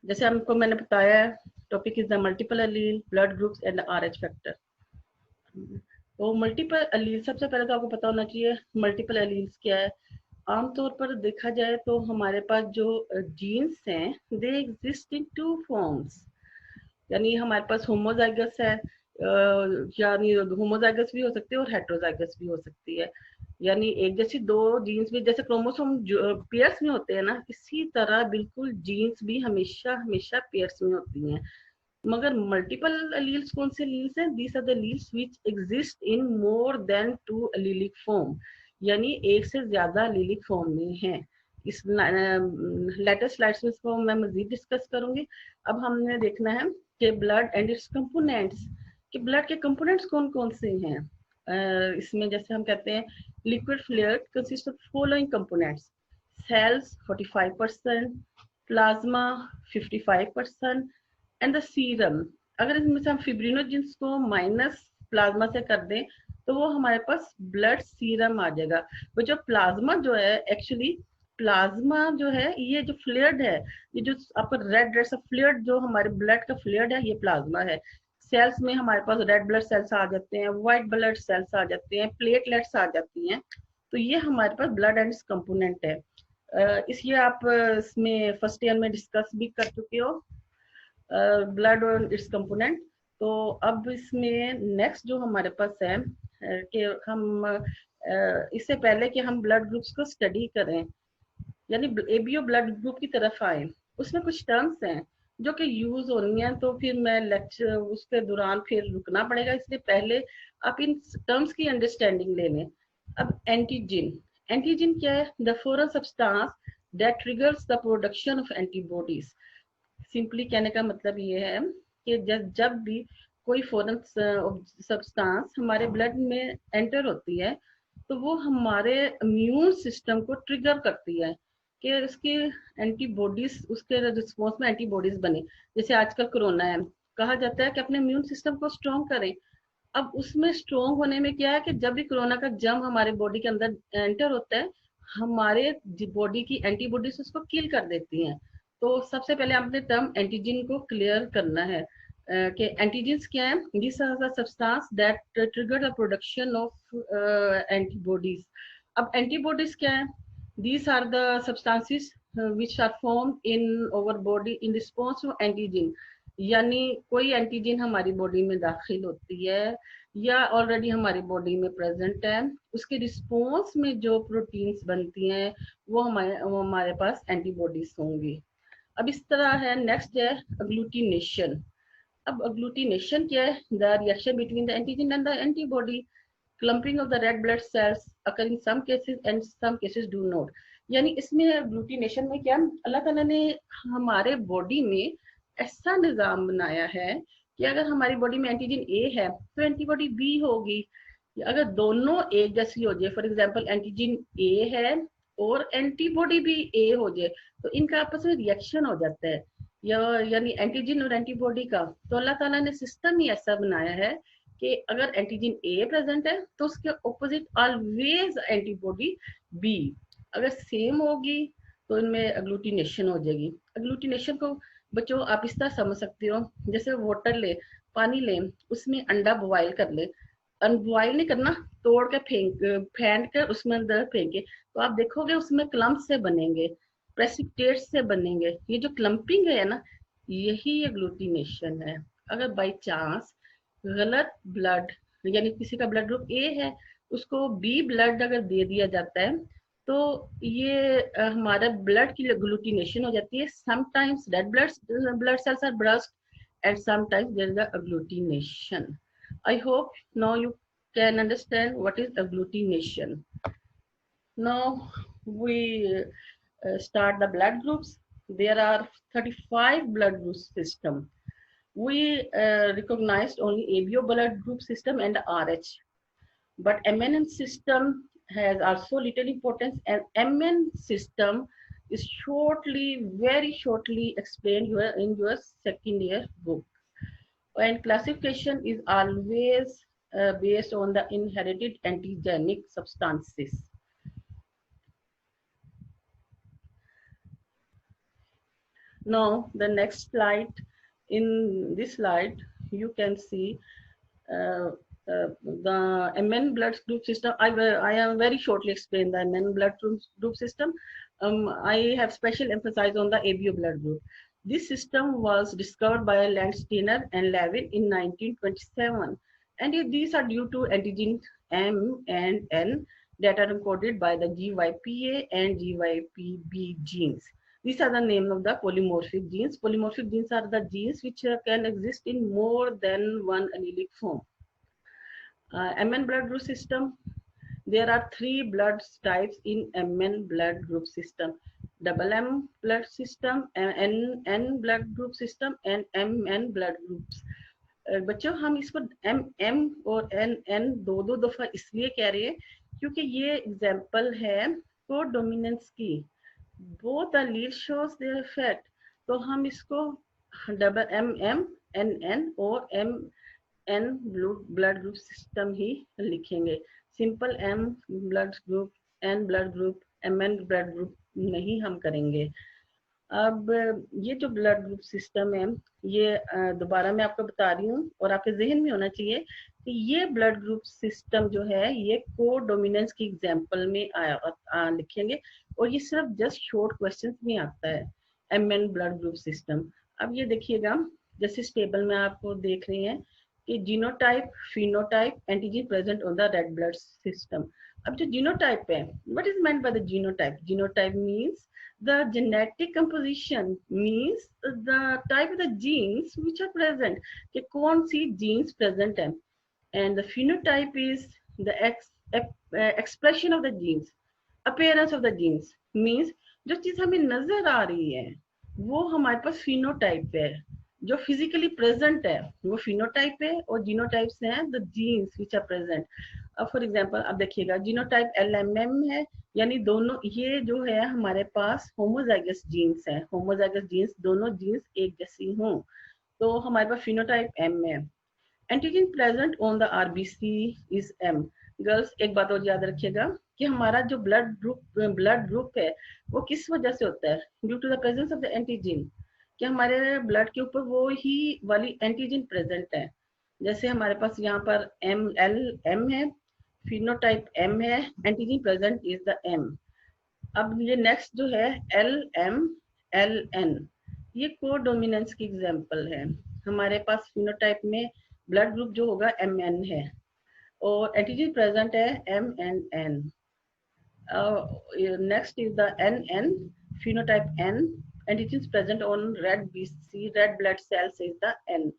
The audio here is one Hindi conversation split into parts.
जैसे हमको मैंने बताया, topic is the multiple allele, blood groups and RH factor. तो मल्टीपल एलील, सबसे पहले तो आपको पता होना चाहिए मल्टीपल एलील्स क्या है। आमतौर पर देखा जाए तो हमारे पास जो जीन्स हैं, दे एग्जिस्ट इन 2 फॉर्म्स। यानी हमारे पास होमोजाइगस है, यानी होमोजाइगस भी हो सकती है और हेट्रोजाइगस भी हो सकती है। यानी एक जैसी दो जीन्स भी, जैसे क्रोमोसोम पेयर्स में होते हैं ना, इसी तरह बिल्कुल जीन्स भी हमेशा हमेशा पेयर्स में होती हैं। मगर मल्टीपल एलील्स कौन से एलील्स हैं? These are the alleles which exist in more than 2 allelic form, यानी एक से ज्यादा एलीलिक फॉर्म में है। इस लेटेस्ट स्लाइड्स में इसको मैं मजीद डिस्कस करूंगी। अब हमने देखना है कि ब्लड एंड इट्स कंपोनेंट्स, कि ब्लड के कंपोनेंट्स कौन कौन से हैं। इसमें जैसे हम कहते हैं liquid fluid consist of following components: cells 45%, plasma 55% and the serum. अगर इसमें से हम फिब्रिनोजेंस को माइनस प्लाज्मा से कर दें तो वो हमारे पास ब्लड सीरम आ जाएगा। वो जो प्लाज्मा जो है, एक्चुअली प्लाज्मा जो है, ये जो फ्लूइड है, ये जो आपका रेड रेड सा फ्लूइड जो हमारे ब्लड का फ्लूइड है, ये प्लाज्मा है। सेल्स में हमारे पास रेड ब्लड सेल्स आ जाते हैं, व्हाइट ब्लड सेल्स आ जाते हैं, प्लेटलेट्स आ जाती हैं। तो ये हमारे पास ब्लड एंड कंपोनेंट है। इसलिए आप इसमें फर्स्ट ईयर में डिस्कस भी कर चुके हो ब्लड और इट्स कंपोनेंट। तो अब इसमें नेक्स्ट जो हमारे पास है कि हम इससे पहले कि हम ब्लड ग्रुप्स को स्टडी करें, यानी एबीओ ब्लड ग्रुप की तरफ आए, उसमें कुछ टर्म्स हैं जो कि यूज हो रही हैं, तो फिर मैं लेक्चर उसके दौरान फिर रुकना पड़ेगा, इसलिए पहले आप इन टर्म्स की अंडरस्टैंडिंग ले लें। अब एंटीजन, एंटीजन क्या है? The foreign substance that triggers the production of antibodies. Simply कहने का मतलब ये है कि जब भी कोई फॉरेन सब्सटेंस हमारे ब्लड में एंटर होती है तो वो हमारे इम्यून सिस्टम को ट्रिगर करती है कि उसकी एंटीबॉडीज, उसके रिस्पॉन्स में एंटीबॉडीज बने। जैसे आजकल कोरोना है, कहा जाता है कि अपने इम्यून सिस्टम को स्ट्रॉन्ग करें। अब उसमें स्ट्रॉन्ग होने में क्या है कि जब भी कोरोना का जर्म हमारे बॉडी के अंदर एंटर होता है, हमारे बॉडी की एंटीबॉडीज उसको किल कर देती हैं। तो सबसे पहले आपने टर्म एंटीजन को क्लियर करना है कि एंटीजेंस क्या है। This are the substance that trigger the production of antibodies. अब एंटीबॉडीज क्या है? These are the substances which are formed in our body in response to antigen। यानी कोई एंटीजन हमारी बॉडी में दाखिल होती है या ऑलरेडी हमारी बॉडी में प्रेजेंट है, उसके रिस्पॉन्स में जो प्रोटीन्स बनती हैं वो हमारे पास एंटीबॉडीज होंगी। अब इस तरह है, नेक्स्ट है अग्लूटिनेशन। अब अग्लूटिनेशन क्या है? The reaction between the antigen and the antibody, clumping of the red blood cells occur in some cases and some cases do not. यानी इसमें अग्लूटिनेशन में क्या, अल्लाह ताला ने हमारे बॉडी में ऐसा निज़ाम बनाया है कि अगर हमारी बॉडी में एंटीजन ए है तो एंटीबॉडी बी होगी। अगर दोनों एक जैसी हो जाए, फॉर एग्जांपल एंटीजन ए है और एंटीबॉडी भी ए हो जाए, तो इनका आपस में रिएक्शन हो जाता है, या यानी एंटीजन और एंटीबॉडी का। तो अल्लाह ताला ने सिस्टम ही ऐसा बनाया है कि अगर एंटीजन ए प्रेजेंट है तो उसके ऑपोजिट ऑलवेज एंटीबॉडी बी अगर सेम होगी तो इनमें अग्लूटिनेशन हो जाएगी। अग्लूटिनेशन को बच्चों आप इस तरह समझ सकते हो, जैसे वाटर ले, पानी ले, उसमें अंडा बॉयल कर ले, अनबॉयल नहीं करना, तोड़ के फेंक कर उसमें अंदर फेंके, तो आप देखोगे उसमें क्लम्प से बनेंगे, प्रेसिपिटेट से बनेंगे। ये जो क्लम्पिंग है ना, यही एग्लूटिनेशन है। अगर बाई चांस गलत ब्लड, यानी किसी का ब्लड ग्रुप ए है, उसको बी ब्लड अगर दे दिया जाता है तो ये हमारा ब्लड की एग्लूटिनेशन हो जाती है। Sometimes red blood cells are burst and sometimes there is a agglutination. I hope now you can understand what is agglutination. Now we start the blood groups. There are 35 blood group system. We recognized only ABO blood group system and RH, but MN system has also little importance, and MN system is very shortly explained in your second year book. And classification is always based on the inherited antigenic substances. Now the next slide. In this slide you can see uh, the MN blood group system. I am very shortly explain the MN blood group system. I have special emphasis on the ABO blood group. This system was discovered by Landsteiner and Levin in 1927, and these are due to antigen M and N that are encoded by the GYPA and GYPB genes. These are the name of the polymorphic genes. Polymorphic genes are the genes which can exist in more than one allelic form. MN blood group system. There are three blood types in MN blood group system: double M blood system, N blood group system, and MN blood groups. बच्चों हम इसको M और N दो दो दफा इसलिए कह रहे हैं क्योंकि ये एग्जाम्पल है को डोमिनेंस की. both allele shows their effect. तो हम इसको डबल MM NN और MN ब्लड ग्रुप सिस्टम ही लिखेंगे. Simple M blood group, N blood group, MN blood group नहीं हम करेंगे. अब ये जो ब्लड ग्रुप सिस्टम है ये दोबारा मैं आपको बता रही हूँ और आपके जहन में होना चाहिए कि ये ब्लड ग्रुप सिस्टम जो है ये को डोमिनेंस की एग्जांपल में लिखेंगे और ये सिर्फ जस्ट शॉर्ट क्वेश्चंस में आता है. MN blood group system. अब ये देखिएगा जैसे इस टेबल में आपको देख रहे हैं कि genotype, phenotype, antigen present on the red blood system. अब जो जीनोटाइप है, what is meant by the genotype? Genotype means the genetic composition, means the type of the genes which are present, कि कौन सी genes present है. And the phenotype is the expression of the genes, appearance of the genes, means जो चीज हमें नजर आ रही है वो हमारे पास phenotype है. जो फिजिकली प्रेजेंट है वो फिनोटाइप है और जीनोटाइप्स हैं the genes which are present. For example अब देखिएगा जीनोटाइप LMM है, यानी दोनों ये जो है हमारे पास होमोजाइगस जीन्स है. होमोजाइगस जीन्स दोनों जीन्स एक जैसी हों तो हमारे पास फिनोटाइप M है. Antigen present on the RBC is M. Girls एक बात और याद रखिएगा कि हमारा जो ब्लड ग्रुप है वो किस वजह से होता है? Due to the presence of the antigen, कि हमारे ब्लड के ऊपर वो ही वाली एंटीजन प्रेजेंट है. जैसे हमारे पास यहाँ पर M है, फिनोटाइप M है, antigen present is the M. अब ये नेक्स्ट जो है LN, ये को डोमिनेंस की एग्जांपल है. हमारे पास फिनोटाइप में ब्लड ग्रुप जो होगा MN है और एंटीजन प्रेजेंट है MNN. Next is the NN, phenotype N, antigens present on red blood cells is the N.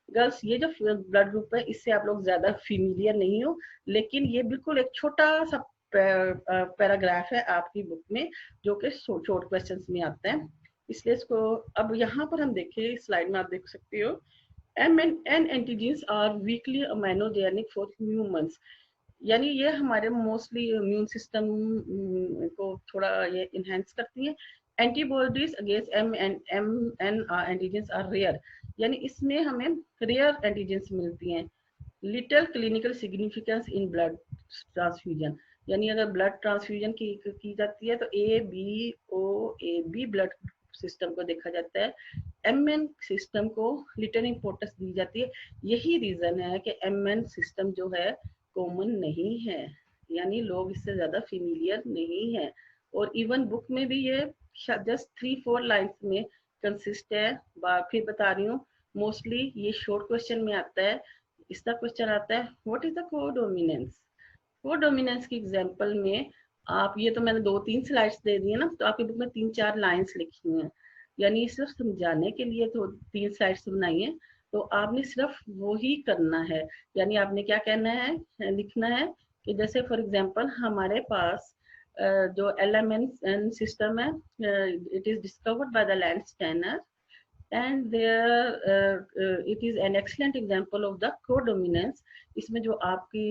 Girls ये जो ब्लड ग्रुप है इससे आप लोग ज्यादा फेमिलियर नहीं हो, लेकिन ये बिल्कुल एक छोटा सा पैराग्राफ है आपकी बुक में जो कि शॉर्ट क्वेश्चंस में आता है, इसलिए इसको अब यहाँ पर हम देखें स्लाइड में आप देख सकते हो. M and N antigens are weakly immunogenic for humans, यानी ये हमारे मोस्टली इम्यून सिस्टम को थोड़ा ये इनहेंस करती है. Antibodies against M and MN antigens are rare, यानी इसमें हमें रेयर एंटीजेंस मिलती हैं. Little clinical significance in blood transfusion, यानी अगर ब्लड ट्रांसफ्यूजन की जाती है तो ABO-AB ब्लड सिस्टम को देखा जाता है. MN सिस्टम को लिटिल इंपॉर्टेंस दी जाती है. यही रीजन है कि MN सिस्टम जो है कॉमन नहीं है, यानी लोग इससे ज्यादा फेमिलियर नहीं है. और इवन बुक में भी ये जस्ट 3-4 लाइन्स में कंसिस्ट है. फिर बता रही हूँ मोस्टली ये शॉर्ट क्वेश्चन में आता है. इसका क्वेश्चन आता है what is the codominance. Codominance की एग्जांपल में आप ये तो मैंने 2-3 स्लाइड्स दे दी है ना, तो आपकी बुक में 3-4 लाइन्स लिखी हैं, यानी सिर्फ समझाने के लिए तो 3 स्लाइड्स बनाई है. तो आपने सिर्फ वो ही करना है, यानी आपने क्या कहना है लिखना है कि जैसे फॉर एग्जांपल हमारे पास जो LMN सिस्टम है it is discovered by the Landsteiner and there it is an excellent example of the codominance. इसमें जो आपकी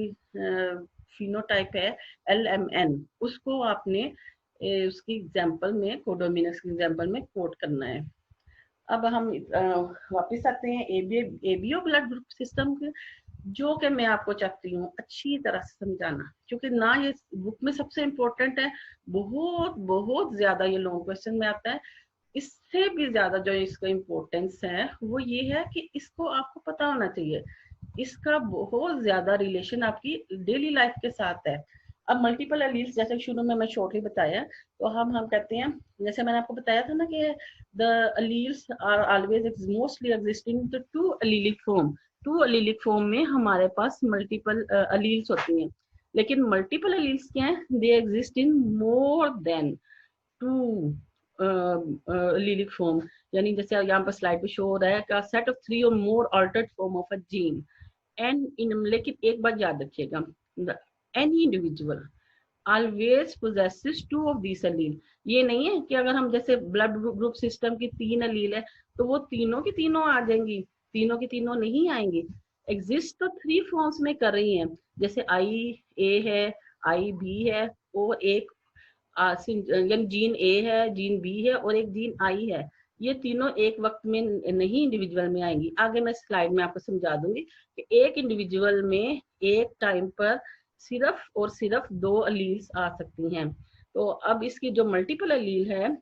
फिनोटाइप है LMN उसको आपने उसकी एग्जांपल में कोडोमिनेंस की एग्जांपल में कोट करना है. अब हम वापस आते हैं ABO ब्लड ग्रुप सिस्टम के, जो कि मैं आपको चाहती हूँ अच्छी तरह से समझाना, क्योंकि ना ये बुक में सबसे इम्पोर्टेंट है, बहुत बहुत ज्यादा ये लॉन्ग क्वेश्चन में आता है. इससे भी ज्यादा जो इसका इम्पोर्टेंस है वो ये है कि इसको आपको पता होना चाहिए, इसका बहुत ज्यादा रिलेशन आपकी डेली लाइफ के साथ है। अब मल्टीपल एलील्स जैसे शुरू में मैं शॉर्टली बताया, तो हम कहते हैं, जैसे मैंने आपको बताया था ना कि the alleles are always mostly existing the two allelic form. Two allelic form में हमारे पास मल्टीपल एलील्स होती हैं, लेकिन मल्टीपल एलील्स क्या है, they exist in more than two allelic form. यानी जैसे यहाँ पर स्लाइड पे शो हो रहा है, set of 3 or more altered form of a gene and in, लेकिन एक बात याद रखिएगा, any individual always possesses two of this allele. ये नहीं है कि अगर हम जैसे ब्लड ग्रुप सिस्टम की 3 अलील है तो वो तीनों की तीनों आ जाएंगी, तीनों की तीनों नहीं आएंगी। एग्जिस्ट तो 3 फॉर्म्स में कर रही हैं, जैसे आई ए है, आई बी है, और एक यानी जीन ए है, जीन बी है, और एक जीन आई है। ये तीनों एक वक्त में नहीं इंडिविजुअल में आएंगी। आगे मैं स्लाइड में आपको समझा दूंगी कि एक इंडिविजुअल में एक टाइम पर सिर्फ और सिर्फ 2 अलील्स आ सकती हैं। तो अब इसकी जो मल्टीपल अलील है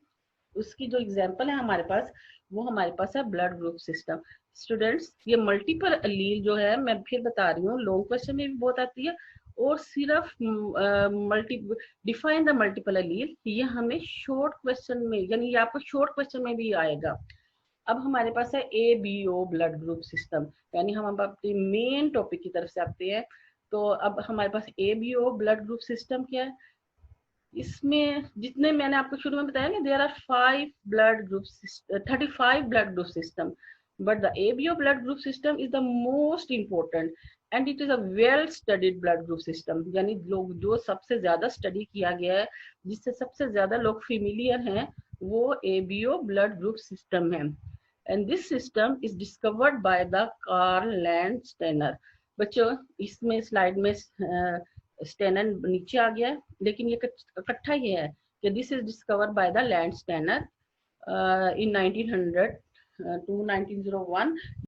उसकी जो एग्जांपल है हमारे पास, वो हमारे पास है ब्लड ग्रुप सिस्टम। स्टूडेंट्स, ये मल्टीपल अलील जो है, मैं फिर बता रही हूँ, लॉन्ग क्वेश्चन में भी बहुत आती है, और सिर्फ मल्टी डिफाइन द मल्टीपल अलील, ये हमें शॉर्ट क्वेश्चन में, यानी ये आपको शॉर्ट क्वेश्चन में भी आएगा। अब हमारे पास है A B O blood group system, यानी हम अब अपने मेन टॉपिक की तरफ से आते हैं। तो अब हमारे पास A B O blood group system क्या है, इसमें जितने मैंने आपको शुरू में बताया ना, there are 5 blood group 35 blood group system, but the ABO blood group system is the most important and it is a well studied blood group system. यानी लोग जो सबसे ज्यादा स्टडी किया गया है, जिससे सबसे ज्यादा लोग फेमिलियर हैं, वो एबीओ ब्लड ग्रुप सिस्टम है। And this system is discovered by the Karl Landsteiner. बच्चों, इसमें स्लाइड में स्टेनर नीचे आ गया है, लेकिन ये इकट्ठा ये है कि this is discovered by the Landsteiner in 1900 to 1901।